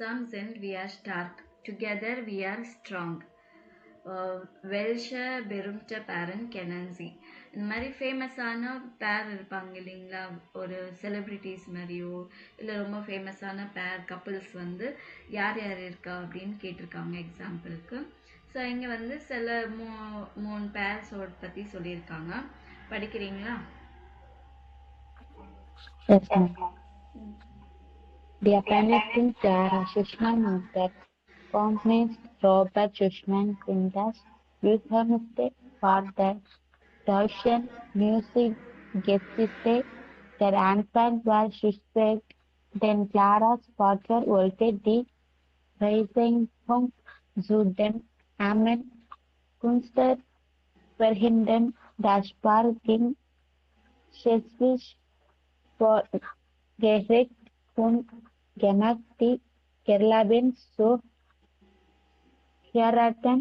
Gemeinsam sind wir stark. Together we are strong. Welche berühmte Paaren kennen Sie? இந்த மாதிரி ஃபேமஸான பேர் இருப்பாங்க இல்லைங்களா, ஒரு செலிப்ரிட்டிஸ் மாதிரியோ இல்லை ரொம்ப ஃபேமஸான பேர் கப்புள்ஸ் வந்து யார் யார் இருக்கா அப்படின்னு கேட்டிருக்காங்க எக்ஸாம்பிளுக்கு. ஸோ இங்கே வந்து சில மூணு பேர்ஸோட பற்றி சொல்லியிருக்காங்க. படிக்கிறீங்களா? Yes, ma'am. Dear Panatin Clara Schumann Winter, Companies Robert Schumann Winters, Wilhelmste for the Russian music Gäste, der Anfang war suspekt, denn Claras Vater wollte die Beseitigung zu dem armen Künstler verhindern. Das Paar ging schließlich vor Gericht und gemacht die Kerlabin zu heiraten.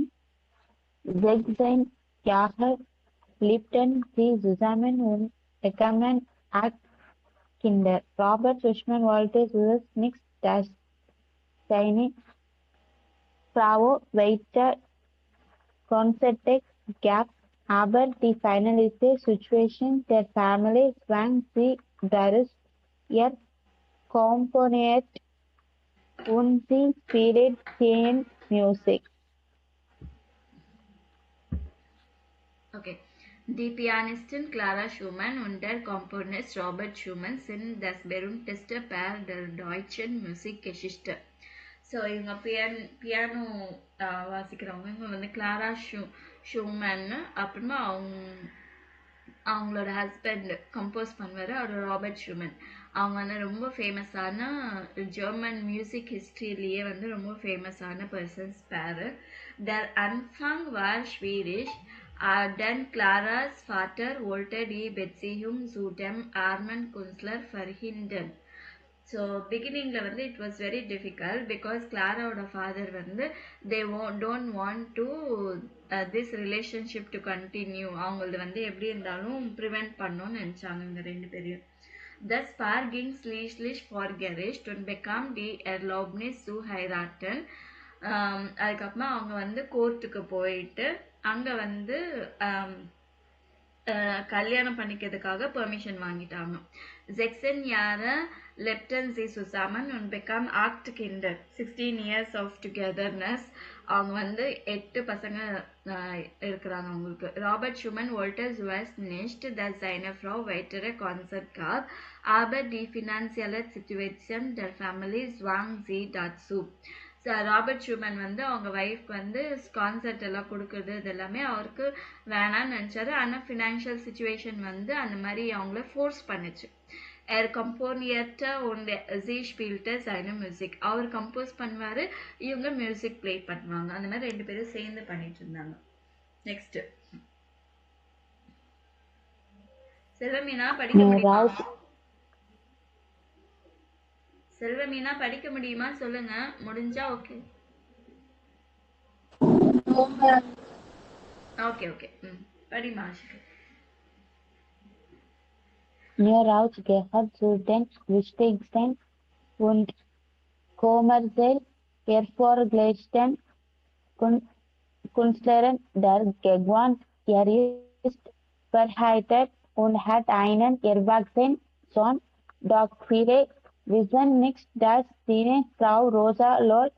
16 Jahre lebten sie zusammen und bekamen 8 Kinder. Robert Schumann wollte zuerst nicht, dass seine Frau weiter Konzerte gab, aber die finale Situation der Familie zwang sie dazu, ihr komponiert und sie spielte Film Music. Okay. Die Pianistin Clara Schumann und der Komponist Robert Schumann sind das berühmteste Paar der deutschen Musikgeschichte. So இவங்க piano வாசிக்கிறவங்க இவங்க வந்து Clara ஷூமன்னு, அப்புறமா அவங்களோட husband compose பண்ணுவார் அவர் Robert ஷூமன். அவங்க வந்து ரொம்ப ஃபேமஸான ஜெர்மன் மியூசிக் ஹிஸ்ட்ரியிலேயே வந்து ரொம்ப ஃபேமஸான பர்சன்ஸ் பேர். Der Anfang war schwierig, denn Claras Vater wollte die Beziehung zu dem armen Künstler verhindern. So பிகினிங்கில் வந்து it was very difficult because கிளாராவோட ஃபாதர் வந்து they don't want to this relationship to continue. அவங்களது வந்து எப்படி இருந்தாலும் prevent பண்ணணும்னு நினச்சாங்க இந்த ரெண்டு பேரையும். Thus Paar ging schließlich vor Gericht und bekam die Erlaubnis zu heiraten. அதுக்கப்புறமா அவங்க வந்து கோர்ட்டுக்கு போயிட்டு அங்கே வந்து கல்யாணம் பண்ணிக்கிறதுக்காக பெர்மிஷன் வாங்கிட்டாங்க. 16 Jahre lebten sie zusammen und bekamen 8 Kinder. 16 years of togetherness. அவங்க வந்து 8 பசங்க இருக்கிறாங்க அவங்களுக்கு. Robert ஷூமன் wollte zuerst nicht, dass seine Frau weitere Konzert gab, aber die finanzielle Situation der Familie zwang sie dazu. Robert ஷூமன் வந்து அவங்க ஒய்ஃப்க்கு வந்து concert எல்லாம் கொடுக்குறது இது எல்லாமே அவருக்கு வேணான்னு நினச்சாரு. ஆனால் ஃபினான்ஷியல் சுச்சுவேஷன் வந்து அந்த மாதிரி அவங்கள ஃபோர்ஸ் பண்ணுச்சு. Er komponierte und sie spielte seine Musik. அவர் கம்போஸ் பண்ணுவார், இவங்க மியூசிக் ப்ளே பண்ணுவாங்க. அந்த மாதிரி ரெண்டு பேரும் சேர்ந்து பண்ணிட்டு இருந்தாங்க. நெக்ஸ்ட் செல்வமீனா படிக்க முடியுமா? செல்வமீனா படிக்க முடியுமா சொல்லுங்க, முடிஞ்சா ஓகே. ஓகே ஓகே படிமா. Neuraus gehört zu den wichtigsten und kommerziell erfolgreichsten Künstlern der Gegenwart. Er ist verheiratet und hat einen erwachsenen Sohn. Doch viele wissen nicht, dass seine Frau Rosa Lohr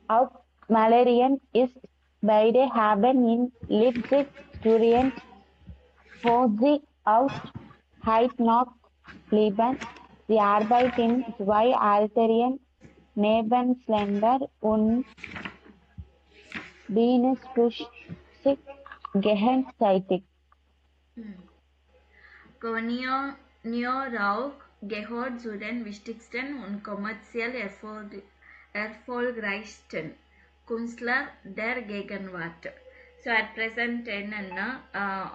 auch Malerin ist. Beide haben in Leipzig studiert, wo sie auch heute noch leben. Sie arbeiten in 2 alteren Nebenländern und beeinflussen gegenseitig. Neuraus gehört zu den wichtigsten und kommerziell erfolgreichsten Künstlern der Gegenwart. So at present என்னன்னா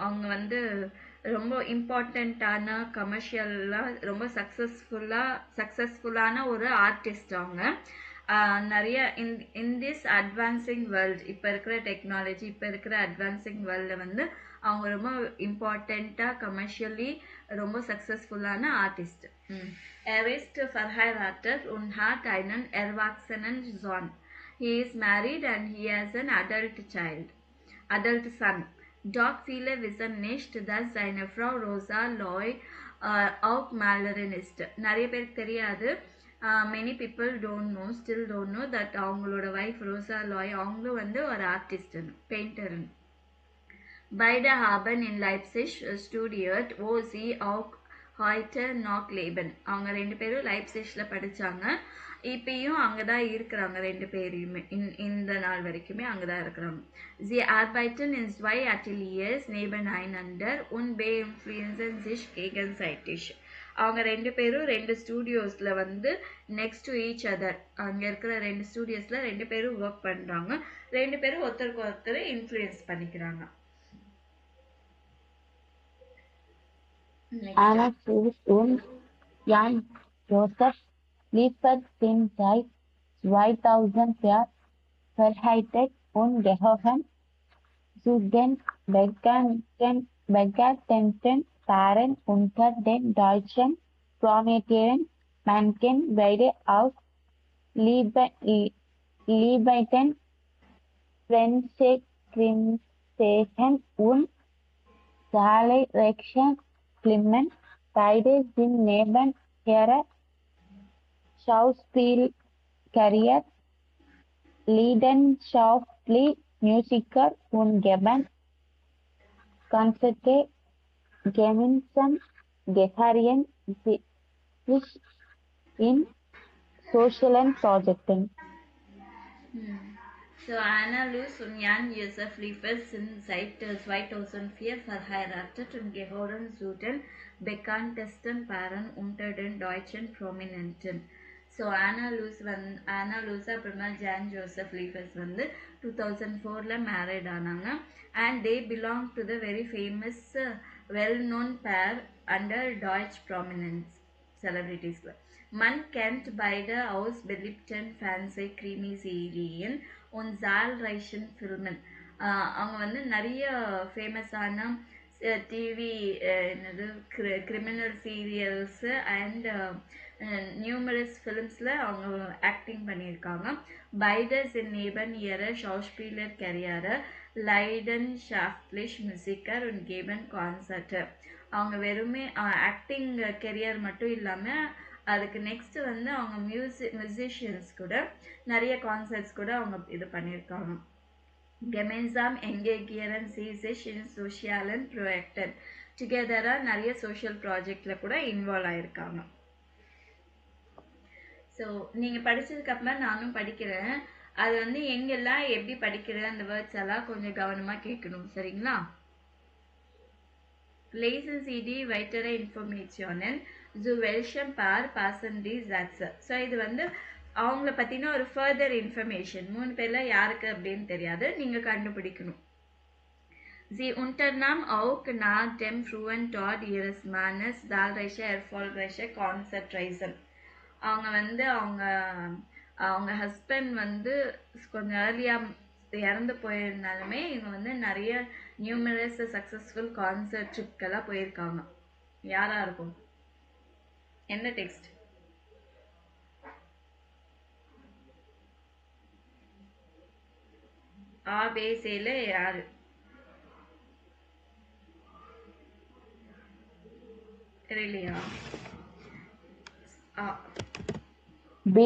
அவங்க வந்து ரொம்ப இம்பார்ட்டண்ட்டான கமர்ஷியலாக ரொம்ப சக்ஸஸ்ஃபுல்லான ஒரு artist. அவங்க நிறைய இன் திஸ் அட்வான்சிங் வேர்ல்ட், இப்போ இருக்கிற டெக்னாலஜி, இப்போ இருக்கிற அட்வான்சிங் வேர்ல்டில் வந்து அவங்க ரொம்ப இம்பார்ட்டண்ட்டாக கமர்ஷியலி ரொம்ப சக்ஸஸ்ஃபுல்லான artist. Er ist verheiratet und hat einen erwachsenen Sohn. He is married and he has an adult son. Doch viele wissen nicht, dass seine Frau Rosa Loy auch Malerin ist. நிறைய பேருக்கு தெரியாது. Many people still don't know that அவங்களோட wife Rosa Loy அவங்களும் வந்து ஒரு artist, painter. Beide haben in Leipzig studiert, wo sie auch heute noch leben. அவங்க ரெண்டு பேரும் லைப்சிஷ்ல படிச்சாங்க. இப்பயும் அங்கதான் இருக்கிறாங்க ரெண்டு பேரையுமே. இந்த நாள் வரைக்குமே அங்கதான் இருக்கிறாங்க. Sie arbeiten in 2 Ateliers nebeneinander und beeinflussen sich gegenseitig. அவங்க ரெண்டு பேரும் 2 ஸ்டூடியோஸ்ல வந்து நெக்ஸ்ட் டு ஈச் அதர், அங்க இருக்கிற 2 ஸ்டூடியோஸ்ல 2 பேரும் ஒர்க் பண்றாங்க. 2 பேரும் ஒருத்தருக்கு ஒருத்தர் இன்ஃப்ளூயன்ஸ் பண்ணிக்கிறாங்க. Anna Fries und Jan Josef liefert sind seit 2004 verheiratet und gehören zu den bekanntesten Paaren unter den deutschen prominenten Männern. Beide aus liebten Fernsehkrimiserien und zahlreichen Filmen. Beide sind neben ihrer Schauspielkarriere leidenschaftlich Musiker und geben Konzerte gemeinsam, engagieren sich in sozialen Projekten. So Anna Luz und Jan Josef Liefers sind seit 2004 verheiratet und gehören zu den bekanntesten Paaren unter den deutschen Prominenten. So Anna Luz அப்புறமா John Joseph லீஃபர்ஸ் வந்து 2004ல married ஆனாங்க. and they belong to the very famous well-known pair under Deutsch prominence celebrities. Man kennt beide aus beliebten Fernsehkrimiserien und zahlreichen Filmen. அவங்க வந்து நிறைய ஃபேமஸான TV criminal serials and numerous ஃபிலிம்ஸில் அவங்க acting பண்ணியிருக்காங்க. Beide sind neben ihrer Schauspielerkarriere leidenschaftlich Musiker und geben Konzerte. அவங்க வெறுமே acting career மட்டும் இல்லாமல் அதுக்கு நெக்ஸ்ட் வந்து அவங்க மியூசிஷியன்ஸ் கூட நிறைய கான்சர்ட்ஸ் கூட அவங்க இது பண்ணியிருக்காங்க. Gemeinsam engagieren sie sich in sozialen Projekten. டுகெதரா நிறைய சோஷியல் ப்ராஜெக்ட்ல கூட இன்வால்வ் ஆயிருக்காங்க. ஸோ நீங்க படிச்சதுக்கு அப்புறமா நானும் படிக்கிறேன். அது வந்து எங்கெல்லாம் எப்படி படிக்கிறேன் அந்த வேர்ட்ஸ் எல்லாம் கொஞ்சம் கவனமா கேட்கணும், சரிங்களா? Lesen Sie die weitere Informationen zu welchem Paar passen die Sätze. So இது வந்து அவங்கள பத்தின ஒரு ஃபர்தர் இன்ஃபர்மேஷன். 3 பேர்ல யாருக்கு அப்படின்னு தெரியாது, நீங்க கண்டுபிடிக்கணும். Sie unternahm auch nach dem frühen Tod ihres Mannes zahlreiche erfolgreiche Konzertreisen. அவங்க வந்து அவங்க ஹஸ்பண்ட் வந்து கொஞ்சம் ஏர்லியா இறந்து போயிருந்தாலுமே இவங்க வந்து நிறைய நியூமரஸ் சக்சஸ்ஃபுல் கான்சர்ட் ட்ரிப்கெல்லாம் போயிருக்காங்க. யாரா இருக்கும்? என்ன டெக்ஸ்ட்? ஆபேசேல யாரு? தெரியலையா? B.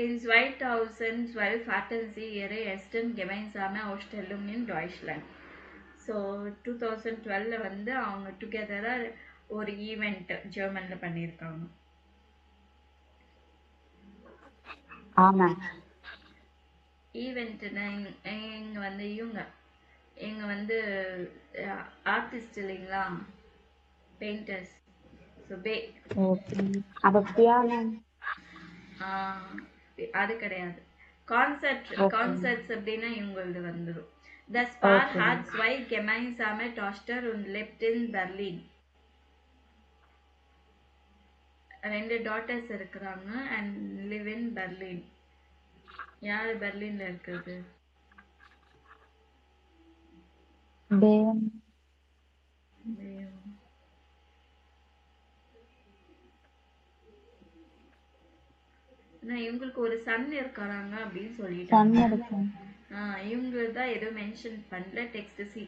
In 2012 hatten sie ihre ersten gemeinsame Ausstellung in Deutschland. So 2012 வந்து அவங்க டுகெதரா ஒரு ஈவெண்ட் ஜெர்மன்ல பண்ணியிருக்காங்க. ஆமா. ஈவெண்ட்னா இங்க வந்து இவங்க வந்து ஆர்டிஸ்ட் இல்லைங்களா, பெயிண்டர்ஸ். ஸோ அது கிடையாது. கான்சர்ட்ஸ் அப்படின்னா இவங்களது வந்துடும். Das Paar hat 2 gemeinsame Töchter und lebt in Berlin. 2 daughters இருக்கிறாங்க அண்ட் லிவ் இன் பெர்லின். யார் பெர்லின்ல இருக்கிறது? Bevan, இவங்களுக்கு ஒரு சன் இருக்காங்க அப்படின்னு son சொல்லிட்டாங்க. இருக்கும். இவங்க தான் எதுவும் மென்ஷன் பண்ணல. Text C.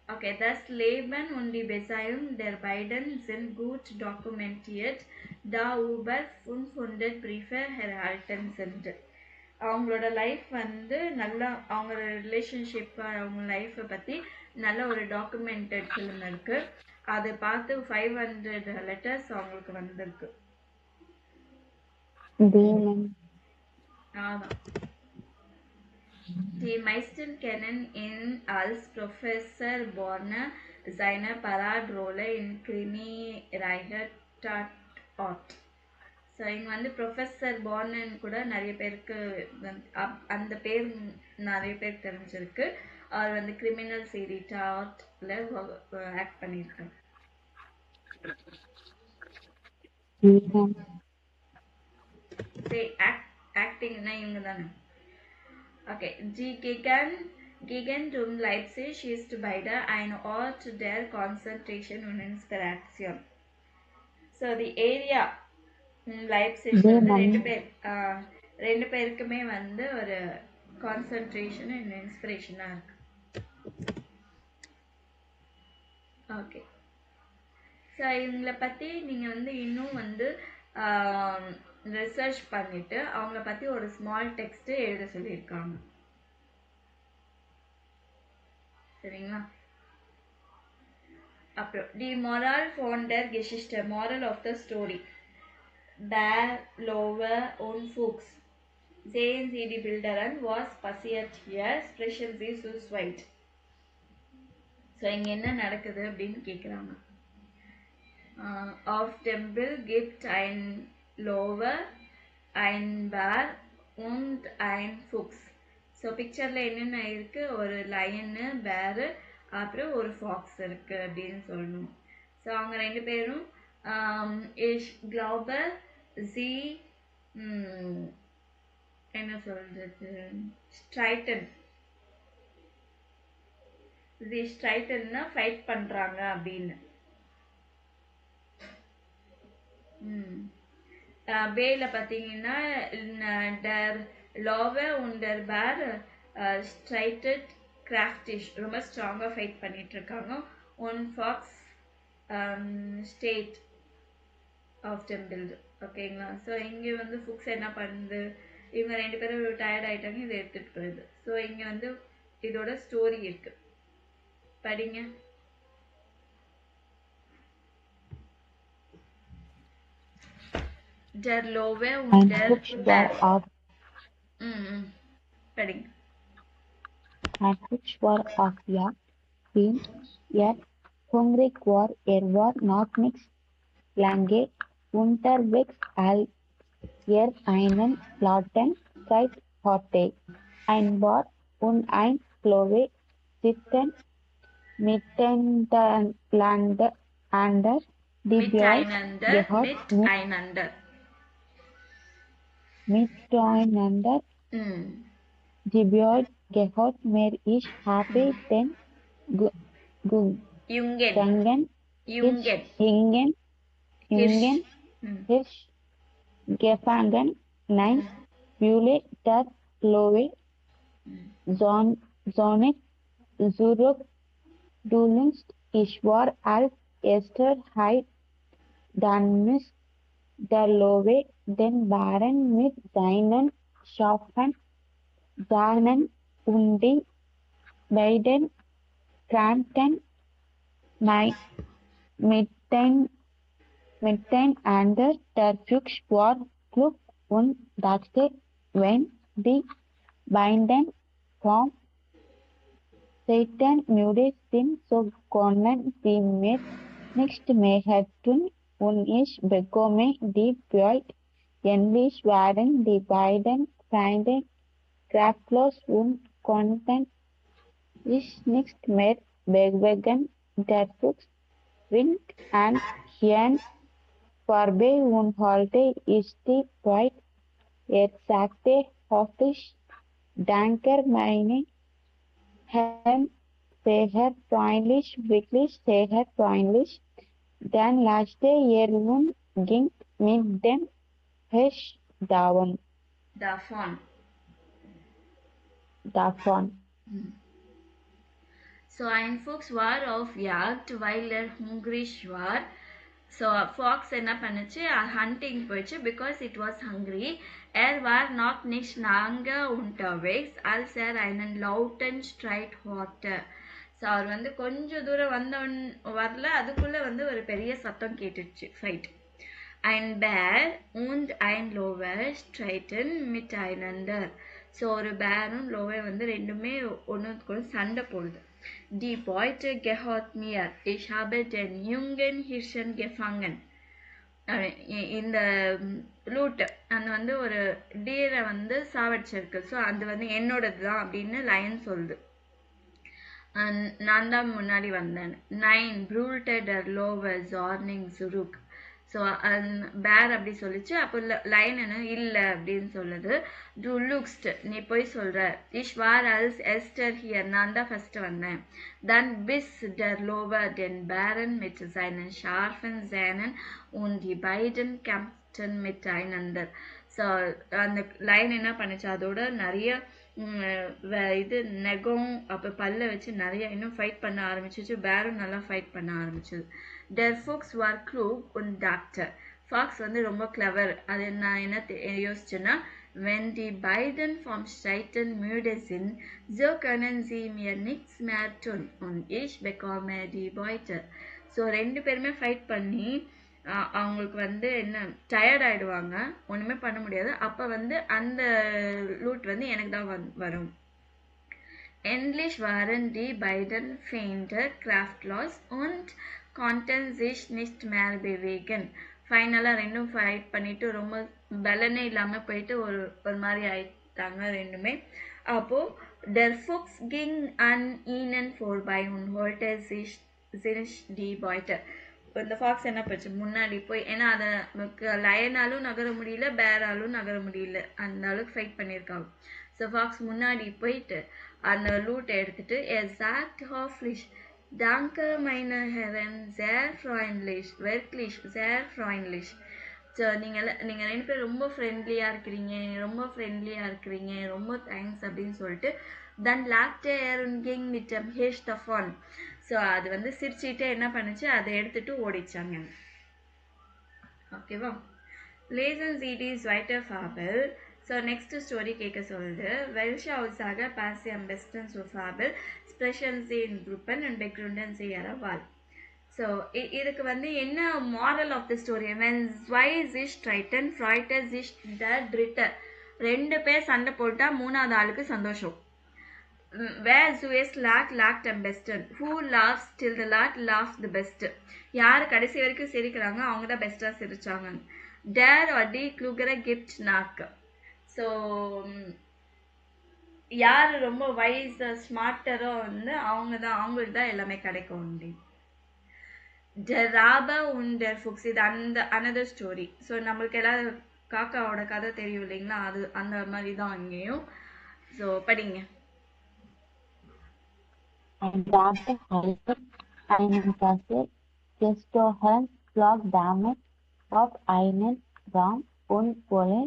Okay, thus Laban und die Beziehung der beiden sind gut dokumentiert, da über 500 Briefe erhalten sind. அவங்களோட லைஃப் வந்து நல்லா அவங்களோட ரிலேஷன்ஷிப் அவங்க லைஃப்பை பற்றி நல்ல ஒரு டாக்குமெண்டட் ஃபிலிம் இருக்கு. அதை பார்த்து 500 லெட்டர்ஸ் அவங்களுக்கு வந்திருக்கு. Bevan, ஆமாம். Die meisten kennen ihn als Professor Borne, seine Paradrolle in Krimi-Reihe Tatort. So இங்கே வந்து ப்ரொஃபஸர் பார்னன் கூட நிறைய பேருக்கு அந்த பேர் நிறைய பேருக்கு தெரிஞ்சிருக்கு. அவர் வந்து கிரிமினல் சீரி டாட்ல ஆக்ட் பண்ணியிருக்காரு. Bevan, ஆக்டிங்னா இவங்க தானே. Okay, die Gegend um Leipzig ist beide ein Ort der Konzentration und Inspiration. So the area Leipzig வந்து ரெண்டு பேருக்குமே வந்து ஒரு கான்சென்ட்ரேஷன் அண்ட் இன்ஸ்பிரேஷனா இருக்கு. ஓகே, ஸோ இவங்களை பற்றி நீங்கள் வந்து இன்னும் வந்து ரிசர்ச் பண்ணிட்டு அவங்கள பற்றி ஒரு ஸ்மால் டெக்ஸ்ட் எழுத சொல்லியிருக்காங்க. சரிங்களா? அப்புறம் தி morale von der Geschichte, moral of the story. Der Löwe und Fuchs. Sehen Sie die Bilderin, was passiert hier? Sprechen Sie zu zweit. So இங்கே என்ன நடக்குது அப்படின்னு கேட்குறாங்க. Auf dem Bild gibt ein Löwe, ein Bär und ein Fuchs. So பிக்சரில் என்னென்ன இருக்குது? ஒரு line, பேரு, அப்புறம் ஒரு ஃபாக்ஸ் இருக்குது அப்படின்னு சொல்லணும். ஸோ அவங்க ரெண்டு பேரும் ich glaube sie என்ன சொல்றது, ஸ்ட்ரைட்டன், தி ஸ்ட்ரைட்டன்னா ஃபைட் பண்ணுறாங்க அப்படின்னு. பேல பார்த்தீங்கன்னா டர் லோவே உண்டர் பேர் ஸ்ட்ரைட்டட் கிராஃப்டிஷ், ரொம்ப ஸ்ட்ராங்காக ஃபைட் பண்ணிட்டு இருக்காங்க. ஒன் ஃபாக்ஸ் ஸ்டேட் ஆஃப் டெம்பிள்டு. ஓகேங்களா? ஸோ இங்கே வந்து ஃபுக்ஸ் என்ன பண்ணுது, இவங்க ரெண்டு பேரும் டயர்ட் ஆகிட்டாங்க, இதை எடுத்துகிட்டு போயிடுது. ஸோ இங்கே வந்து இதோட ஸ்டோரி இருக்கு, படிங்க. Der Löwe und der Bär. படிங்க. Ein Fuchs war auf Jagd, den er hungrig war. War noch nichts lange unterwegs, als einen Lauten Zeit hatte. Ein Bär und ein Löwe sitzen miteinander. Die miteinander. Die Björn gehört mir, ich habe den Hirsch gefangen. Nein, Bühle, der Löwe, Sonne, zurück, du lügst, ich war als erster Heid, dann müsst der Löwe den Bären mit seinen Schafen Garnen und die beiden kramten miteinander. Der Fuchs war klug und dachte, wenn die beiden vom Satan müde sind, so können sie mir nicht mehr tun und ich bekomme die Beute. Endlich waren die beiden Feinde kraftlos und konnten sich nicht mehr bewegen. der Fuchs winkt and Hirn vorbei und holte ist die Beut. Sagte hoffentlich, danke meine Herren, sehr freundlich, wirklich sehr freundlich. Dann lachte er und ging mit dem Hirsch davon. So ein Fuchs war auf Jagd, weil er hungrig war. So Fox என்ன பண்ணுச்சு hunting போயிடுச்சு because it was hungry. War noch nicht lange unterwegs, als einen lauten Streit hörte. So அவர் வந்து கொஞ்சம் தூரம் வரல அதுக்குள்ள வந்து ஒரு பெரிய சத்தம் கேட்டுச்சு fight. Ein Bär und ein Löwe streiten miteinander. So ஒரு பேரும் லோவே வந்து ரெண்டுமே ஒன்றுக்கு சண்டை போடுது. Die Beute gehört mir. Ich habe den jungen Hirschen gefangen. இந்த லூட் அந்த வந்து ஒரு டீரை வந்து சாவடிச்சிருக்கு. ஸோ அது வந்து என்னோடது தான் அப்படின்னு லயன் சொல்லுது. நான் தான் முன்னாடி வந்தேன். 9 brüllte der Löwe zornig zurück. So பேர் அப்படி சொல்லிச்சு. அப்போ லைன் என்ன இல்லை அப்படின்னு சொல்லுது. Du lügst, நீ போய் சொல்ற. Ich war als erster hier, நான் தான் ஃபர்ஸ்ட் வந்தேன். Dann biss der Löwe den Bären mit seinen scharfen Zähnen und die beiden kämpften miteinander. So அந்த லைன் என்ன பண்ணுச்சு, அதோட நிறைய இது நெகம் அப்போ பல்ல வச்சு நிறைய இன்னும் ஃபைட் பண்ண ஆரம்பிச்சிச்சு. பேரும் நல்லா ஃபைட் பண்ண ஆரம்பிச்சது. Der Fuchs war klug und dachte. Fox வந்து ரொம்ப clever. அது நான் என்ன யோசிச்சேன்னா, wenn die beiden vom Streiten müde sind, so können sie mir nichts mehr tun und ich bekomme die Beute. So ரெண்டு பேருமே ஃபைட் பண்ணி அவங்களுக்கு வந்து என்ன டயர்ட் ஆயிடுவாங்க, ஒண்ணுமே பண்ண முடியாது. அப்ப வந்து அந்த லூட் வந்து எனக்கு தான் வரும். Endlich waren die beiden Feinde kraftlos und konnten sich nicht mehr bewegen. ஃபைனலா ரெண்டும் ஃபைட் பண்ணிட்டு ரொம்ப பலனே இல்லாம போயிட்டு ஒரு மாதிரி ஆயிட்டாங்க ரெண்டுமே. அப்போ der Fuchs ging an ihnen vorbei und holte sich die Beute. இந்த ஃபாக்ஸ் என்ன பண்ணுச்சு, முன்னாடி போய், ஏன்னா அதை லயனாலும் நகர முடியல, பேராலும் நகர முடியல, அந்த அளவுக்கு ஃபைட் பண்ணியிருக்காங்க. ஸோ ஃபாக்ஸ் முன்னாடி போயிட்டு அந்த லூட்டை எடுத்துட்டு sagt hoffentlich, danke meine Herren, sehr freundlich, wirklich sehr freundlich. So நீங்கள் ரெண்டு பேர் ரொம்ப ஃப்ரெண்ட்லியாக இருக்கிறீங்க, ரொம்ப தேங்க்ஸ் அப்படின்னு சொல்லிட்டு then lachte er und ging mit dem Hirsch davon. So அது வந்து சிரிச்சுட்டே என்ன பண்ணுச்சு, அதை எடுத்துட்டு ஓடிச்சாங்க. ஓகேவா? Lesen Sie die zweite Fabel. So next story கேட்க சொல்லுது. Welche Aussage passt am besten zur Fabel? Sprechen Sie in Gruppen und begründen Sie Ihre Wahl. So இதுக்கு வந்து என்ன moral of the story? When zwei sich streiten, freut sich der Dritte. ரெண்டு பேர் சண்டை போட்டா மூணாவது ஆளுக்கு சந்தோஷம். Wer zuerst lacht am besten. Who laughs till the last laughs the best. யார் கடைசி வரைக்கும் சிரிக்கிறாங்க அவங்க தான் பெஸ்டா சிரிச்சாங்க. Der or die klugere gibt nach. So யார் ரொம்ப வைஸ் ஸ்மார்ட்டரோ வந்து அவங்களுக்கு தான் எல்லாமே கிடைக்கும். Der Rabe und der Fuchs, இது another story. ஸோ நம்மளுக்கு எல்லாரும் காக்காவோட கதை தெரியும் இல்லைங்களா, அது அந்த மாதிரி தான் அங்கேயும். ஸோ படிங்க. Ein Rabe hatte einen Kassel gestohlen, flog damit auf einen Baum und wollte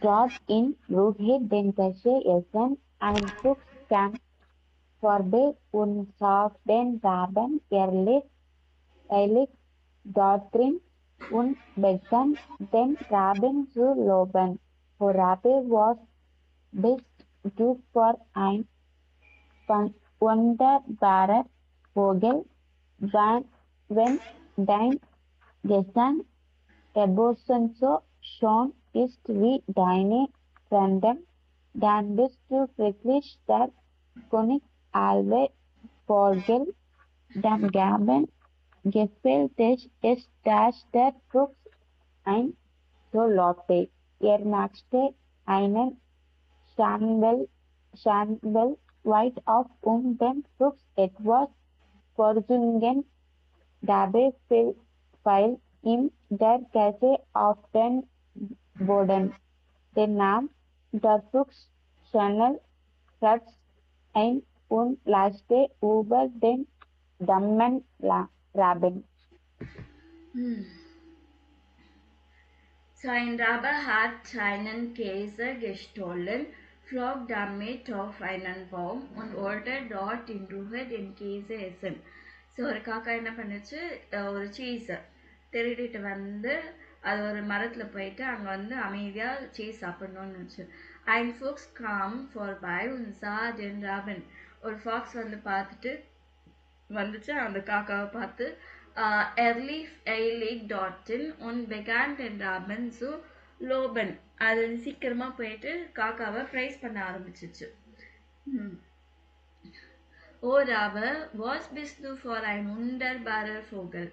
dort in Ruhe den Kassel essen. Ein Fuchs kam vorbei und sah den Raben. Er liegt dort drin und begann den Raben zu loben. Der Rabe was bist du für ein wunderbarer Vogel, wenn dein Gesang ebenso schön ist wie deine Freunde, dann bist du wirklich der König aller Vögel. Dem Raben gefällt es, dass der Fuchs ein so lobte. Machte einen Schandwell weit auf, den Fuchs etwas Porzungen dabei fiel ihm der Käse auf den Boden. Der nahm der Fuchs schnell Platz ein und lachte über den dummen Raben. So ein Rabe hat einen Käse gestohlen, flog damit auf einen Baum und wollte dort in Ruhe den Käse essen. So ஒரு காக்கா என்ன பண்ணுச்சு, ஒரு சீஸை திருடிட்டு வந்து அது ஒரு மரத்தில் போயிட்டு அங்கே வந்து அமைதியாக சீஸ் சாப்பிடணும்னு நினச்சி. Ein Fuchs kam vorbei und sah den Raben. ஒரு ஃபாக்ஸ் வந்து பார்த்துட்டு வந்துச்சு அந்த காக்காவை பார்த்து lief dorthin und begann den Raben zu loben. அது சீக்கிரமா போயிட்டு காக்காவை பிரைஸ் பண்ண ஆரம்பிச்சிச்சு. O Rabe, was bist du für ein wunderbarer Vogel?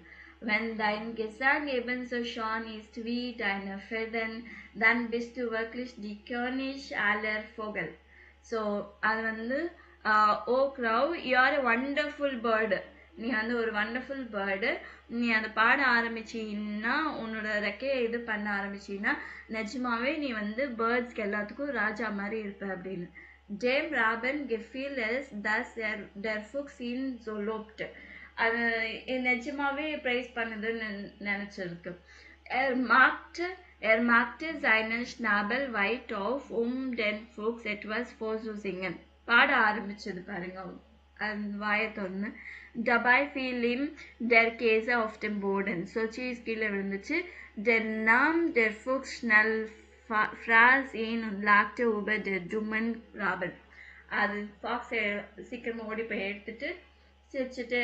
Wenn dein Gesang ebenso schön ist wie deine Federn, dann bist du wirklich die König aller Vogel. So, அது வந்து O crow, you are a wonderful bird. நீ வந்து ஒரு wonderful bird. நீ அதை பாட ஆரம்பிச்சின்னா, உன்னோட ரெக்கையை இது பண்ண ஆரம்பிச்சின்னா நிஜமாவே நீ வந்து பேர்ட்ஸ்க்கு எல்லாத்துக்கும் ராஜா மாதிரி இருப்ப அப்படின்னு. Dem Raben gefiel es, dass der Fuchs ihn so lobte. அது நிஜமாவே பிரைஸ் பண்ணுதுன்னு நினைச்சிருக்கு. Er machte seinen Schnabel weit auf, den Fuchs etwas vorzusingen. பாட ஆரம்பிச்சது பாருங்க, அந்த வாயை திறந்து. Dabei fiel ihm der Käse auf den Boden. So cheese கீழே விழுந்துச்சு. Der nahm der Fuchs schnell fraß ihn und lagte über der dummen Raben. அது Fox சீக்கிரமா ஓடி போய் எடுத்துட்டு சிரிச்சுட்டு,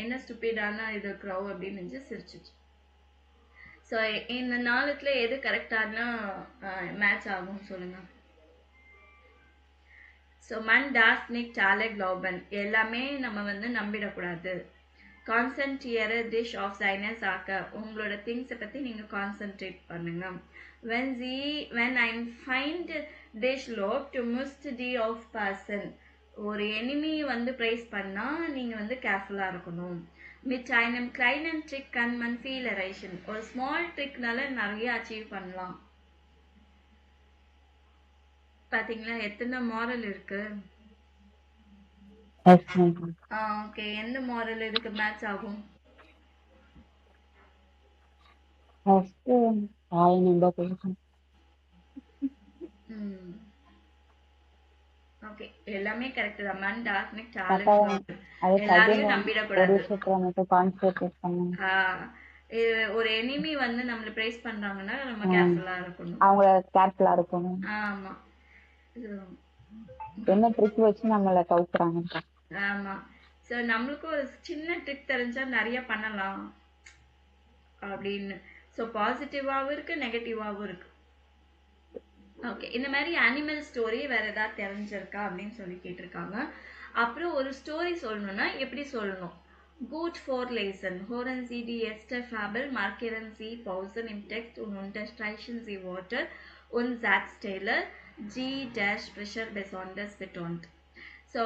என்ன ஸ்டூபிடான இது க்ரௌ அப்படின்னு நினைச்சு சிரிச்சிச்சு. ஸோ இந்த நாளுக்குள்ள எது கரெக்டான மேட்ச் ஆகும் சொல்லுங்க. So man darf nicht alle glauben. எல்லாமே நம்ம வந்து நம்பிடக்கூடாது. Konzentriere dich auf seine Sache. உங்களோட திங்ஸை பற்றி நீங்கள் கான்சென்ட்ரேட் பண்ணுங்க. Wenn ein Feind dich lobt, du musst die aufpassen. ஒரு எனிமி வந்து ப்ரைஸ் பண்ணால் நீங்கள் வந்து கேர்ஃபுல்லாக இருக்கணும். Mit einem kleinen Trick kann man viel erreichen. ஒரு ஸ்மால் ட்ரிக்னால நிறைய அச்சீவ் பண்ணலாம். பாத்தீங்களா எத்தனை மாரல் இருக்கு. ஓகே, எந்த மாரல் இதுக்கு மேட்ச் ஆகும்? ஓகே, எல்லாமே கரெக்ட் தான். மன் டார்க்னிக் சேலஞ்ச் எல்லாரையும் நம்பிடக்கூடாது. ஒரு எனிமி வந்து நம்மள பிரைஸ் பண்றாங்கன்னா நம்ம கேர்ஃபுல்லா இருக்கணும். அவங்க கேர்ஃபுல்லா இருக்கணும். ஆமா, என்ன ட்ரிக் வச்சு நம்மள கவுக்குறாங்க. ஆமா, சோ நம்மளுக்கு ஒரு சின்ன ட்ரிக் தெரிஞ்சா நிறைய பண்ணலாம் அப்படின்னு. சோ பாசிட்டிவாவும் இருக்கு, நெகட்டிவாவும் இருக்கு. ஓகே, இந்த மாதிரி அனிமல் ஸ்டோரி வேற ஏதாவது தெரிஞ்சிருக்கா அப்படின்னு சொல்லி கேட்டிருக்காங்க. அப்புறம் ஒரு ஸ்டோரி சொல்லணும்னா எப்படி சொல்லணும்? Gut vorlesen. Hören Sie die erste Fabel, markieren Sie Pausen im Text und unterstreichen Sie Worte und Satzteile, die der Sprecher besonders betont. So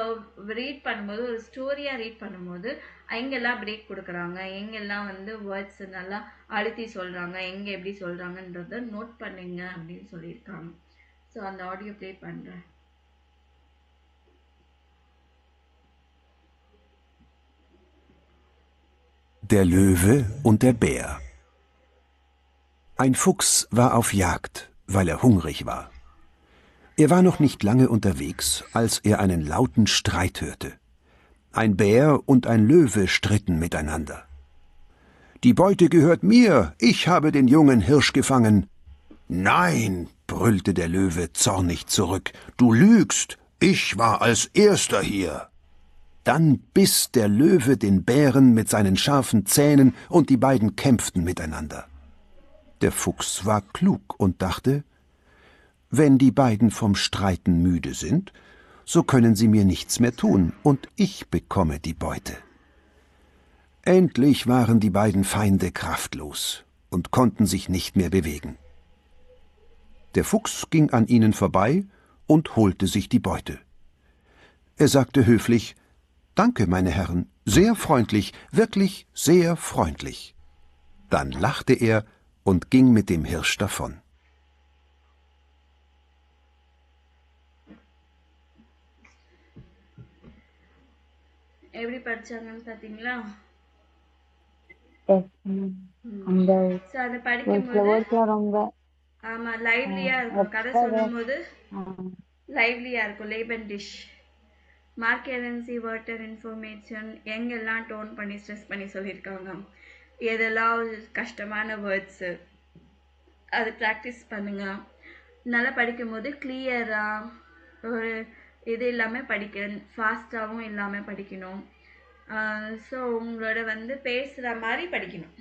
read பண்ணும்போது, ஒரு ஸ்டோரியாக ரீட் பண்ணும்போது எங்கெல்லாம் பிரேக் கொடுக்குறாங்க, எங்கெல்லாம் வந்து வேர்ட்ஸ் நல்லா அழுத்தி சொல்கிறாங்க, எங்கே எப்படி சொல்கிறாங்கன்றத நோட் பண்ணுங்க அப்படின்னு சொல்லியிருக்காங்க. ஸோ அந்த ஆடியோ ப்ளே பண்ணுறேன். Der Löwe und der Bär. Ein Fuchs war auf Jagd, weil er hungrig war. Er war noch nicht lange unterwegs, als er einen lauten Streit hörte. Ein Bär und ein Löwe stritten miteinander. »Die Beute gehört mir, ich habe den jungen Hirsch gefangen.« »Nein«, brüllte der Löwe zornig zurück, »du lügst, ich war als erster hier.« Dann biss der Löwe den Bären mit seinen scharfen Zähnen und die beiden kämpften miteinander. Der Fuchs war klug und dachte, wenn die beiden vom Streiten müde sind, so können sie mir nichts mehr tun und ich bekomme die Beute. Endlich waren die beiden Feinde kraftlos und konnten sich nicht mehr bewegen. Der Fuchs ging an ihnen vorbei und holte sich die Beute. Er sagte höflich, »Danke, meine Herren, sehr freundlich, wirklich sehr freundlich.« Dann lachte er und ging mit dem Hirsch davon. எப்படி படிச்சாங்கன்னு பார்த்தீங்களா? Yes, ma'am. அந்த so அதை ஒரு சில படிக்கும்போது வேர்ட்ஸ்லாம் ரொம்ப ஆமா லைவ்லியா இருக்கும். கதை சொல்லும்போது லைவ்லியா இருக்கும். லேபன் டிஷ் மார்க்கெரன்சி வாட்டர் இன்ஃபர்மேஷன் எங்கெல்லாம் டோன் பண்ணி ஸ்ட்ரெஸ் பண்ணி சொல்லியிருக்காங்க, எதெல்லாம் கஷ்டமான வேர்ட்ஸு, அது ப்ராக்டிஸ் பண்ணுங்க. நல்லா படிக்கும்போது கிளியராக ஒரு இது இல்லாமல் படிக்க, ஃபாஸ்ட்டாகவும் இல்லாமல் படிக்கணும். ஸோ உங்களோட வந்து பேசுகிற மாதிரி படிக்கணும்.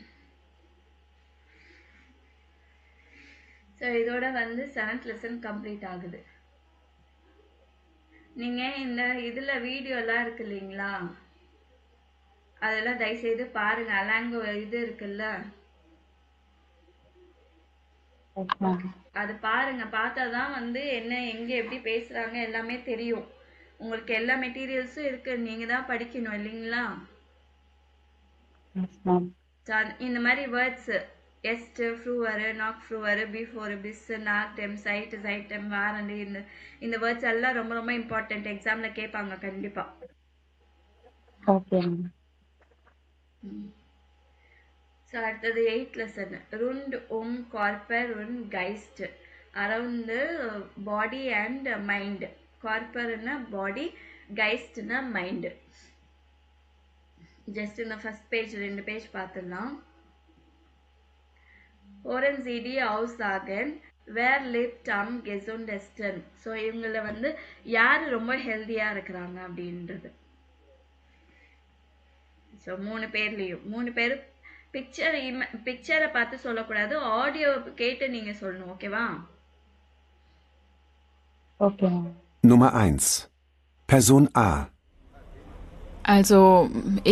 ஸோ இதோட வந்து 7th லெசன் கம்ப்ளீட் ஆகுது. நீங்கள் இந்த இதில் வீடியோலாம் இருக்கு இல்லைங்களா, அதெல்லாம் தயவுசெய்து பாருங்கள். அலாங்கோ இது இருக்குல்ல, yes, ma'am. அது பாருங்க. பார்த்தா தான் வந்து என்ன எங்கே எப்படி பேசுகிறாங்க எல்லாமே தெரியும். உங்களுக்கு எல்லா மெட்டீரியல்ஸும் இருக்கு, நீங்கள் தான் படிக்கணும் இல்லைங்களா. Yes, ma'am. இந்த மாதிரி வேர்ட்ஸு எஸ்ட் ஃப்ரூவரு, நாக் ஃப்ரூவரு, பிஃபோரு, பிஸ்ஸு, நாக்டெம், சைட்டு, சைட்டம், வாரண்டு, இந்த வேர்ட்ஸ் எல்லாம் ரொம்ப ரொம்ப இம்பார்ட்டண்ட். எக்ஸாமில் கேட்பாங்க கண்டிப்பாக. Okay, ma'am. ஸோ அடுத்தது 8th லெசன் ருண்ட் கார்பர் உன் கைஸ்ட் அரவுண்ட் பாடி அண்ட் மைண்ட். கார்பர்னா பாடி, கைஸ்ட்னா மைண்டு. ஜஸ்ட் இந்த ஃபர்ஸ்ட் பேஜ் 2 பேஜ் பார்த்துடலாம். ஓரன்சிடி அவுசாகன் வேர் லிப் டம் கெசுண்டெஸ்டன். ஸோ இவங்கள வந்து யார் ரொம்ப ஹெல்த்தியாக இருக்கிறாங்க அப்படின்றது. ஸோ 3 பேர்லேயும் 3 பேர் பிக்சரை பார்த்து சொல்லக்கூடாது, ஆடியோ கேட்டு நீங்கள் சொல்லணும். ஓகேவா? Okay, ma'am. Nummer 1. Person A. Also,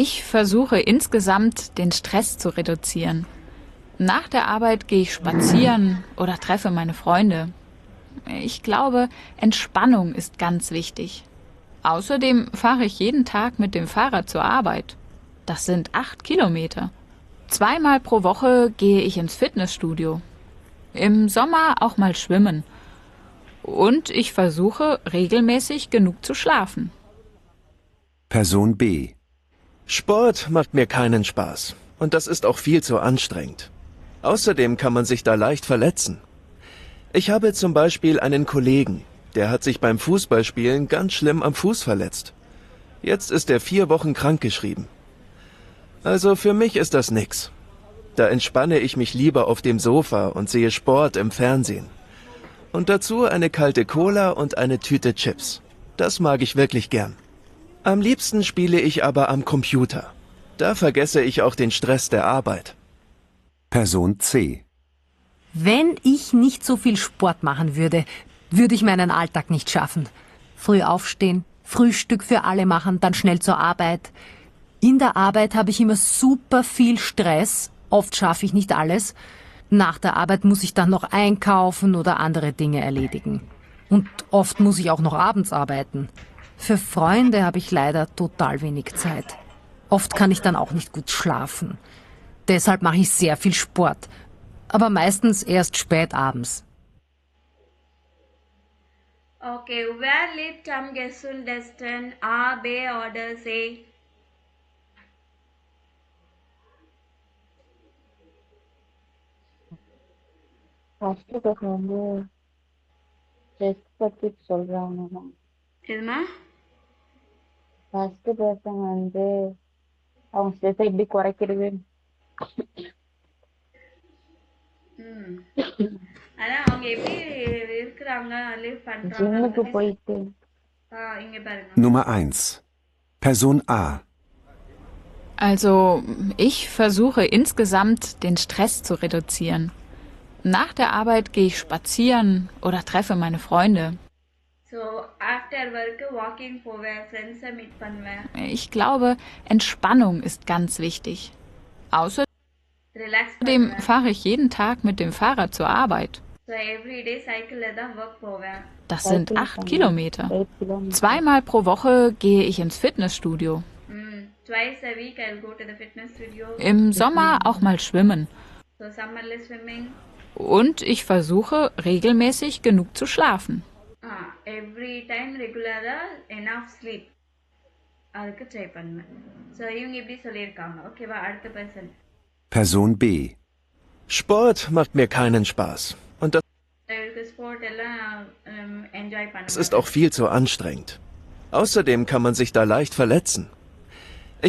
ich versuche insgesamt den Stress zu reduzieren. Nach der Arbeit gehe ich spazieren oder treffe meine Freunde. Ich glaube, Entspannung ist ganz wichtig. Außerdem fahre ich jeden Tag mit dem Fahrrad zur Arbeit. Das sind 8 Kilometer. 2-mal pro Woche gehe ich ins Fitnessstudio. Im Sommer auch mal schwimmen. Und ich versuche regelmäßig genug zu schlafen. Person B. Sport macht mir keinen Spaß. Und das ist auch viel zu anstrengend. Außerdem kann man sich da leicht verletzen. Ich habe zum Beispiel einen Kollegen, der hat sich beim Fußballspielen ganz schlimm am Fuß verletzt. Jetzt ist er 4 Wochen krankgeschrieben. Also für mich ist das nix. Da entspanne ich mich lieber auf dem Sofa und sehe Sport im Fernsehen. Und dazu eine kalte Cola und eine Tüte Chips. Das mag ich wirklich gern. Am liebsten spiele ich aber am Computer. Da vergesse ich auch den Stress der Arbeit. Person C. Wenn ich nicht so viel Sport machen würde, würde ich meinen Alltag nicht schaffen. Früh aufstehen, Frühstück für alle machen, dann schnell zur Arbeit. In der Arbeit habe ich immer super viel Stress. Oft schaffe ich nicht alles. Nach der Arbeit muss ich dann noch einkaufen oder andere Dinge erledigen. Und oft muss ich auch noch abends arbeiten. Für Freunde habe ich leider total wenig Zeit. Oft kann ich dann auch nicht gut schlafen. Deshalb mache ich sehr viel Sport. Aber meistens erst spät abends. Okay, wer lebt am gesündesten? A, B oder C? First person வந்து stress பத்தி சொல்றாங்க ma'am. எதுமா? First person வந்து அவங்க ஸ்ட்ரெஸ்ஸை எப்படி குறைக்கிறது. அதான் அவங்க எப்படி இருக்கிறாங்க, லிவ் ஜிம்முக்கு பண்றாங்க. போயிட்டு இங்க பாருங்க. Nummer 1. Person A. Also, ich versuche insgesamt den Stress zu reduzieren. Nach der Arbeit gehe ich spazieren oder treffe meine Freunde. So after work walking போவேன், ஃப்ரெண்ட்ஸை மீட் பண்ணுவேன். Ich glaube, Entspannung ist ganz wichtig. Außerdem relax பண்ணுவேன். fahre ich jeden Tag mit dem Fahrrad zur Arbeit. So every day cycle தான் work போவேன். Das sind Cycling 8 பண்ணேன். Kilometer. 8 kilometers. Zweimal pro Woche gehe ich ins Fitnessstudio. Twice a week I'll go to the fitness studio. Im Sommer auch mal schwimmen. So summerல swimming. Und ich versuche regelmäßig genug zu schlafen. Every time regular enough sleep. அதுக்கு try பண்ணுவேன். So இவங்க இப்படி சொல்லியிருக்காங்க. ஓகேவா, அடுத்த person. Person B. Sport macht mir keinen Spaß. Und இவருக்கு sport எல்லாம் enjoy das பண்ணுவேன். ist auch viel zu anstrengend. Außerdem kann man sich da leicht verletzen.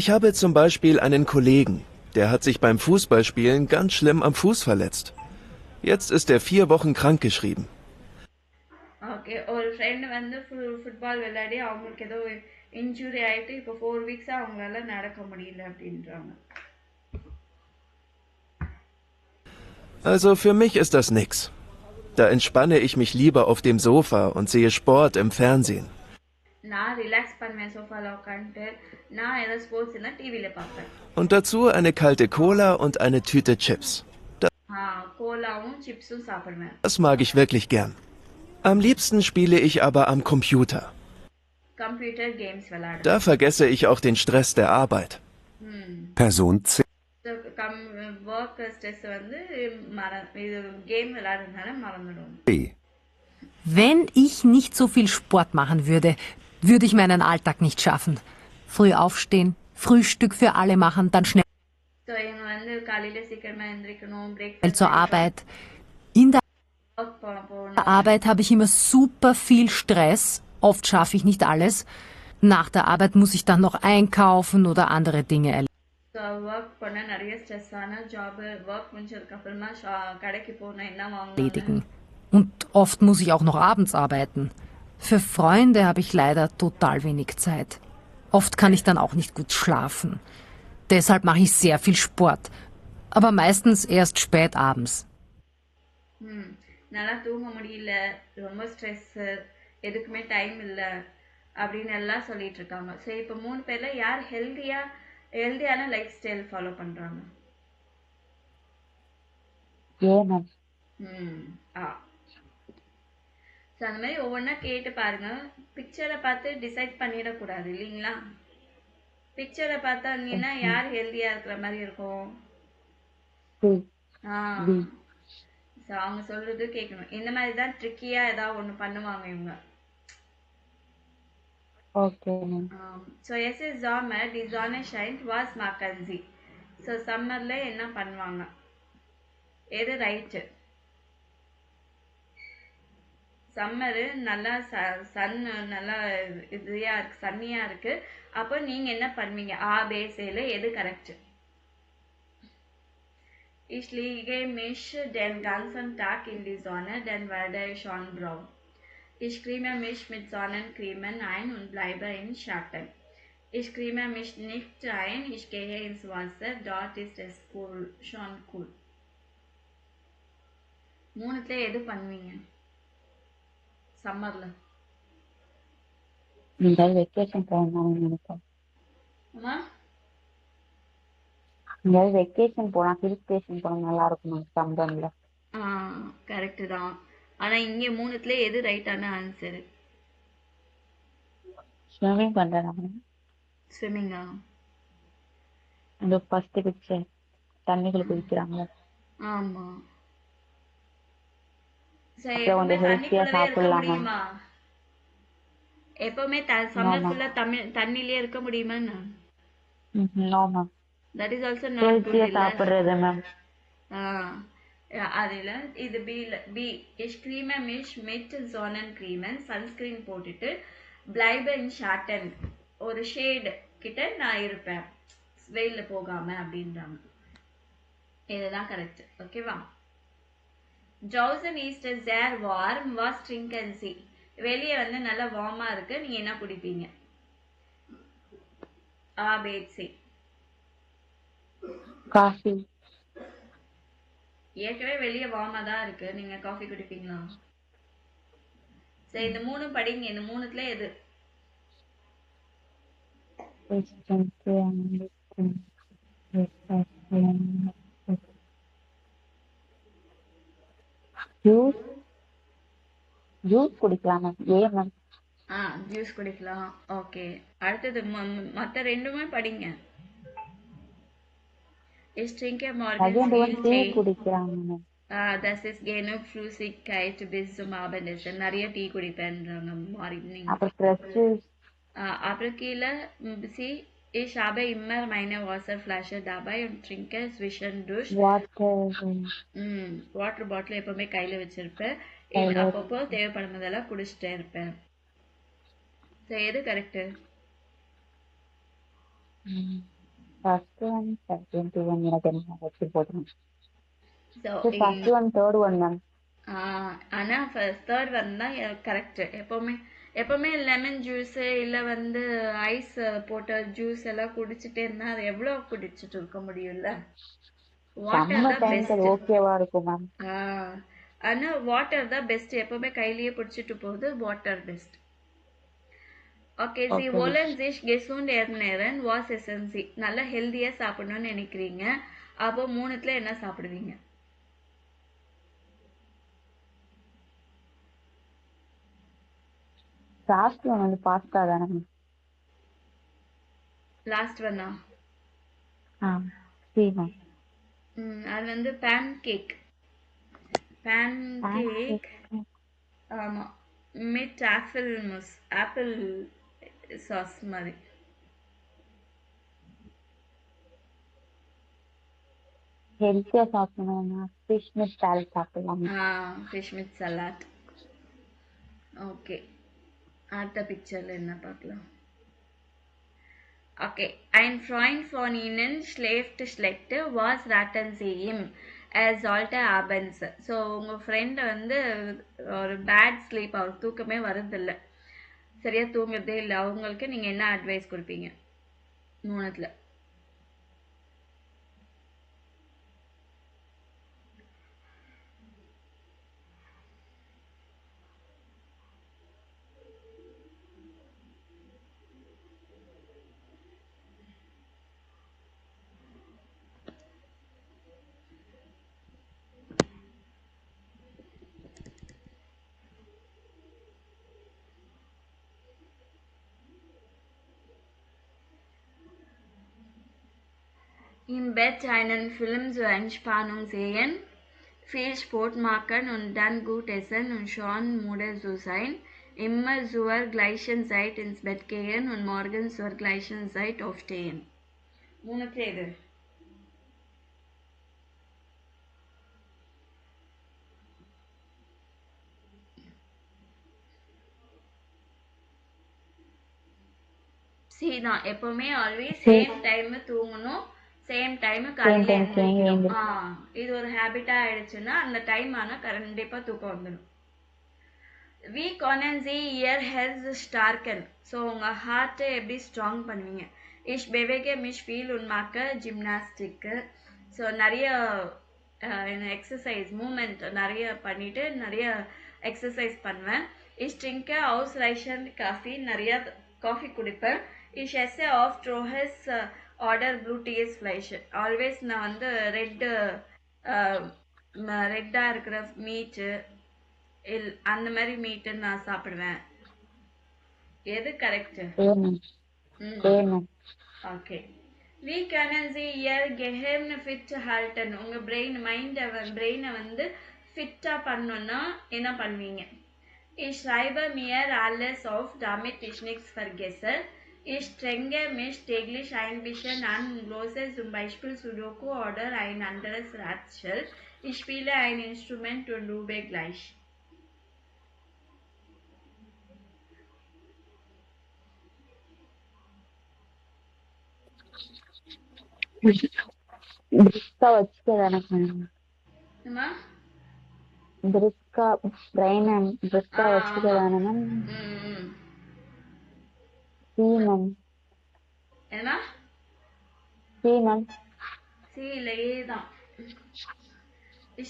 Ich habe zum Beispiel einen Kollegen, der hat sich beim Fußballspielen ganz schlimm am Fuß verletzt. Jetzt ist er 4 Wochen krankgeschrieben. Okay, ஒரு friend வந்து football விளையாடி அவங்களுக்கு ஏதோ injury ஆயிட்டு இப்போ 4 வீக்ஸா அவங்களால நடக்க முடியல அப்படின்றாங்க. Also für mich ist das nix. Da entspanne ich mich lieber auf dem Sofa und sehe Sport im Fernsehen. நான் ரிலாக்ஸ் பண்ணுவேன் சோஃபால உட்காந்துட்டு. நான் ஏதோ ஸ்போர்ட்ஸ் எல்லாம் டிவியில பார்ப்பேன். Und dazu eine kalte Cola und eine Tüte Chips. கோலாவும் சிப்ஸும் சாப்பிடுவேன். Das mag ich wirklich gern. Am liebsten spiele ich aber am Computer. Computer games விளையாடுவேன். Da vergesse ich auch den Stress der Arbeit. Person C. Work stress வந்து இது game விளையாடுறதுனால மறந்துடும். B. Wenn ich nicht so viel Sport machen würde, würde ich meinen Alltag nicht schaffen. Früh aufstehen, Frühstück für alle machen, dann schnell so இவங்க வந்து காலையில சீக்கிரமா எந்திரிக்கணும், breakfast zur Arbeit. In der work போகணும். Arbeit habe ich immer super viel Stress. Oft schaffe ich nicht alles. Nach der Arbeit muss ich dann noch einkaufen oder andere Dinge erledigen. So work பண்ண நிறைய ஸ்ட்ரெஸ்ஸான job. Work முடிஞ்சதுக்கு அப்புறமா கடைக்கு போகணும், என்ன வாங்கணும். Und oft muss ich auch noch abends arbeiten. Für Freunde habe ich leider total wenig Zeit. Oft kann ich dann auch nicht gut schlafen. Deshalb mache ich sehr viel Sport. Aber meistens erst spät abends. நல்லா தூங்க முடியல, ரொம்ப stress, எதுக்குமே time இல்லை அப்படின்னு எல்லாம் சொல்லிட்டு இருக்காங்க. ஸோ இப்போ 3 பேர்ல யார் ஹெல்தியான லைஃப் ஸ்டைல் ஃபாலோ பண்றாங்க? ஏமன். ஸோ அந்த மாதிரி ஒவ்வொன்றா கேட்டு பாருங்க. பிக்சரை பார்த்து டிசைட் பண்ணிடக்கூடாது இல்லைங்களா? பிக்சரை பார்த்தா நீனா யார் ஹெல்தியா இருக்கிற மாதிரி இருக்கும்? ஸோ அவங்க சொல்றது கேட்கணும். இந்த மாதிரி தான் ட்ரிக்கியா ஏதாவது ஒன்று பண்ணுவாங்க இவங்க. ஓகே. ஸோ எஸ் இஸ் ஜாமர் தி ஜானஷைண்ட் வாஸ் மக்கன்சி. ஸோ சம்மர்ல என்ன பண்ணுவாங்க? எது ரைட்டு? சம்மரு நல்லா சன் நல்லா இதுயா இருக்கு, சன்னியா இருக்கு. அப்போ நீங்க என்ன பண்ணுவீங்க? பேசையில எது correct? Ich liege mich den ganzen Tag in die Sonne, dann werde ich schon braun. Ich creme mich mit Sonnencremen ein und bleibe in Schatten. Ich creme mich nicht ein, ich gehe ins Wasser, dort ist es cool, schon cool. மூணுத்துல எது பண்ணுவீங்க சம்மர்ல? நீங்க vacation போகணும்னு நினைப்போம். அம்மா எங்கேயாவது vacation போனா hill station போனா நல்லா இருக்கும் சம்மர்ல. கரெக்ட் தான். ஆனா இங்க மூணுத்துல எது ரைட்டான ஆன்சர்? ஸ்விம்மிங் பண்றாங்க. ஸ்விம்மிங்கா? அந்த ஃபர்ஸ்ட் பிக்சர் தண்ணிக்குள்ள குதிக்கிறாங்க. ஆமா. கொஞ்சம் ஹெல்த்தியா சாப்பிடலாமா? எப்பவுமே சம்மர் ஃபுல்லா தண்ணிலே இருக்க முடியுமா? ஆமா. That is also not ஹெல்த்தியா good. சாப்பிடுறது மேம். அதுல இது B ich creme mich mit Sonnencremen, sunscreen போட்டுட்டு bleibe in Schatten, ஒரு ஷேட் கிட்ட நான் இருப்பேன் வெயில்ல போகாம அப்படின்றாங்க. இதுதான் கரெக்ட். ஓகேவா? Draußen ist es sehr warm, was trinken Sie? வெளியே வந்து நல்லா வார்மா இருக்கு, நீங்க என்ன குடிப்பீங்க? பேட்சி. காஃபி. ஏற்கனவே வெளியே வார்மா தான் இருக்கு, நீங்க காஃபி குடிப்பீங்களா? சரி, இந்த மூணு படிங்க. இந்த மூணுத்துல எது? ஜூஸ் ஜூஸ் குடிக்கலாம் மேம். ஏ மேம். ஜூஸ் குடிக்கலாம். ஓகே, அடுத்தது மற்ற ரெண்டுமே படிங்க. Ich trinke morgens second one viel tea Tee. குடிக்கிறாங்க ma'am. Das ist genug Flüssigkeit bis zum Abendessen. நிறைய டீ குடிப்பேன்றாங்க மார்னிங். அப்புறம் ஃப்ரெஷ் ஜூஸ். அப்புறம் கீழே see, ich habe immer meine Wasserflasche dabei und trinke zwischendurch. Water bottle எப்பவுமே கையில வச்சிருப்பேன். அப்பப்போ தேவைப்படும் போதெல்லாம் குடிச்சிட்டே இருப்பேன். ஸோ எது correct? First one second one எனக்கு என்ன வச்சு போடுங்க. So first one third one ma'am. ஆனால் தேர்ட் ஒன் தான் கரெக்டு. எப்பவுமே லெமன் ஜூஸு இல்லை வந்து ஐஸ் போட்ட ஜூஸ் எல்லாம் குடிச்சிட்டே இருந்தால் அது எவ்வளோ குடிச்சிட்டு இருக்க முடியும்ல? வாட்டர் தான் பெஸ்ட். ஓகேவா இருக்கும் மேம். ஆனால் வாட்டர் தான் பெஸ்ட். எப்பவுமே கையிலேயே பிடிச்சிட்டு போகுது, water best. Okay, C wollen sich gesund ernähren was essen Sie? நல்லா ஹெல்தியாக சாப்பிடணும்னு நினைக்கிறீங்க. அப்போ மூணுத்துல என்ன சாப்பிடுவீங்க? லாஸ்ட் ஒன் வந்து பாஸ்தா தானே மேம். லாஸ்ட் ஒன்னா? சரி மேம். அது வந்து பேன் கேக். ஆமாம், மிட் ஆப்பிள் சாஸ் மாதிரி. ஹெல்த்தியா சாப்பிடணும்னா ஃபிஷ் வித் சாலட் சாப்பிடலாம். Fish with salad. ஓகே, அடுத்த பிக்சர்ல என்ன பார்க்கலாம்? Okay, ein Freund von Ihnen schläft schlecht, was raten Sie ihm? sollte abends. So உங்கள் ஃப்ரெண்ட் வந்து ஒரு பேட் ஸ்லீப், அவர் தூக்கமே வரதில்லை, சரியாக தூங்குறதே இல்லை, அவங்களுக்கு நீங்கள் என்ன அட்வைஸ் கொடுப்பீங்க மூணுத்துல? Im Bett einen Film zur Entspannung sehen, viel Sport machen und dann gut essen und schon müde zu sein. Immer zur gleichen Zeit ins Bett gehen und morgens zur gleichen Zeit aufstehen. மூணுத்துல எது? C தான், எப்பவுமே always same time தூங்கணும், same time காலையில எழுந்திரிக்கணும். இது ஒரு ஹேபிட்டா ஆயிடுச்சுன்னா அந்த time ஆனா கண்டிப்பா தூக்கம் வந்துடும். வி können Sie Ihr Herz stärken? So உங்க ஹார்ட்டை எப்படி ஸ்ட்ராங் பண்ணுவீங்க? Ich bewege mich viel und mache Gymnastik. So நிறைய எக்ஸசைஸ் மூமெண்ட் நிறைய பண்ணிட்டு நிறைய எக்ஸசைஸ் பண்ணுவேன். Ich trinke ausreichend Kaffee, நிறைய காஃபி குடிப்பேன். Ich esse oft rohes order blue teas fleisch. Always நான் வந்து ரெட்டா இருக்கிற மீட்டு அந்த மாதிரி மீட்டு நான் சாப்பிடுவேன். எது correct? Okay, we können Sie Ihr Gehirn fit halten? உங்க பிரெயினை வந்து ஃபிட்டா பண்ணணும்னா என்ன பண்ணுவீங்க? Ich schreibe mir alles auf, damit ich nichts vergesse. Ich strenge mich täglich ein bisschen an und löse zum Beispiel Sudoku oder ein anderes Rätsel. Ich spiele ein Instrument und übe gleich. பிரிஸ்கா வச்சுக்கதானே ma'am. பிரிஸ்கா பிரெயின் பிரிஸ்கா வச்சுக்கதானே ma'am. C ma'am. என்ன? C ma'am. C இல்லை, A தான்.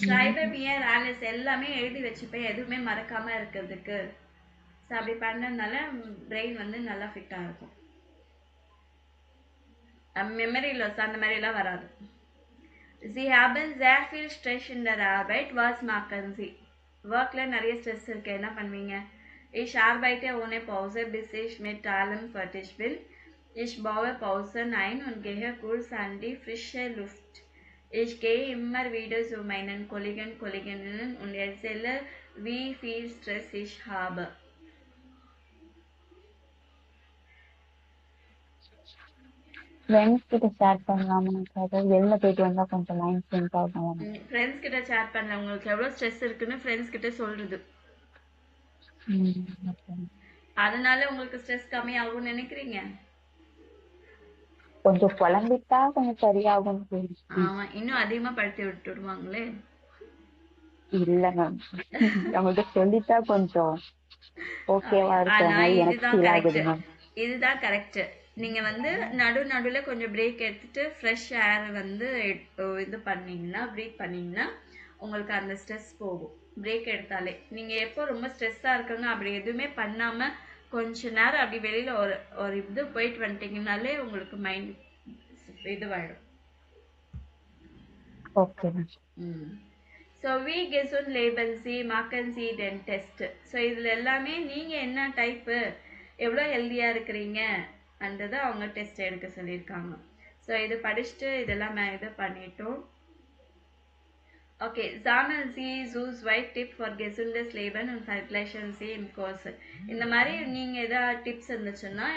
schreibe mir alles, எல்லாமே எழுதி வச்சுப்பேன், எதுவுமே மறக்காம இருக்கிறதுக்கு. ஸோ அப்படி பண்ணதுனால பிரெயின் வந்து நல்லா ஃபிட்டாக இருக்கும், மெமரி லாஸ் அந்த மாதிரி எல்லாம் வராது. Sie haben sehr viel Stress in der Arbeit, was machen Sie? ஒர்க்ல நிறைய ஸ்ட்ரெஸ் இருக்கு, என்ன பண்ணுவீங்க? Ich arbeite ohne Pause, bis ich mit allem fertig bin. Ich baue Pausen ein und gehe kurz an die frische Luft. Ich gehe immer wieder zu meinen Kolleginnen und erzähle, wie viel Stress ich habe. Friends கிட்ட share பண்ணலாமா? வெளில போயிட்டு வந்தா கொஞ்சம் mind change ஆகும். Friends கிட்ட chat பண்ணல, உங்களுக்கு எவ்வளவு ஸ்ட்ரெஸ் இருக்குன்னு ஃப்ரெண்ட்ஸ் கிட்ட சொல்றது. அதனால உங்களுக்கு ஸ்ட்ரெஸ் கம்மி ஆகும்னு நினைக்கிறீங்க? கொஞ்சம் புலம்பிட்டா கொஞ்சம் சரியாகும். ஆமா, இன்னும் அதிகமா படுத்தி விட்டுடுவாங்களே. இல்ல மேம், அவங்கள்ட்ட சொல்லிட்டா கொஞ்சம் ஓகேவா இருக்கிற ஆனா மாதிரி எனக்கு இதுதான் ஃபீல் ஆகுது கரெக்ட், மேம். இதுதான் கரெக்ட். நீங்க வந்து நடுவுல கொஞ்சம் பிரேக் எடுத்துட்டு ஃப்ரெஷ் ஏர் வந்து இது பண்ணீங்கன்னா, ப்ரீத் பண்ணீங்கன்னா உங்களுக்கு அந்த ஸ்ட்ரெஸ் போகும். பிரேக் எடுத்தாலே நீங்க எப்போ ரொம்ப ஸ்ட்ரெஸ்ஸா இருக்குங்க அப்படி எதுவுமே பண்ணாம கொஞ்ச நேரம் அப்படி வெளியில ஒரு இது போயிட்டு வந்துட்டீங்கன்னாலே உங்களுக்கு மைண்ட் இதுவாயிடும். Okay ma'am. ஸோ வி கெசுன் லேபல் சி மார்க்கன் சி தென் டெஸ்ட். ஸோ இதில் எல்லாமே நீங்கள் என்ன டைப்பு, எவ்வளோ ஹெல்த்தியாக இருக்கிறீங்க அன்றதை அவங்க டெஸ்ட் எடுக்க சொல்லியிருக்காங்க. ஸோ இது படிச்சுட்டு இதெல்லாம் இது பண்ணிட்டோம். Okay, sammeln Sie so zwei Tipp for gesundes Leben und Calculation Sie im Kurs. இந்த மாதிரி நீங்கள் எதாவது டிப்ஸ் இருந்துச்சுன்னா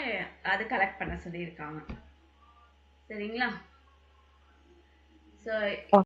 அதை கலெக்ட் பண்ண சொல்லியிருக்காங்க. சரிங்களா? ஸோ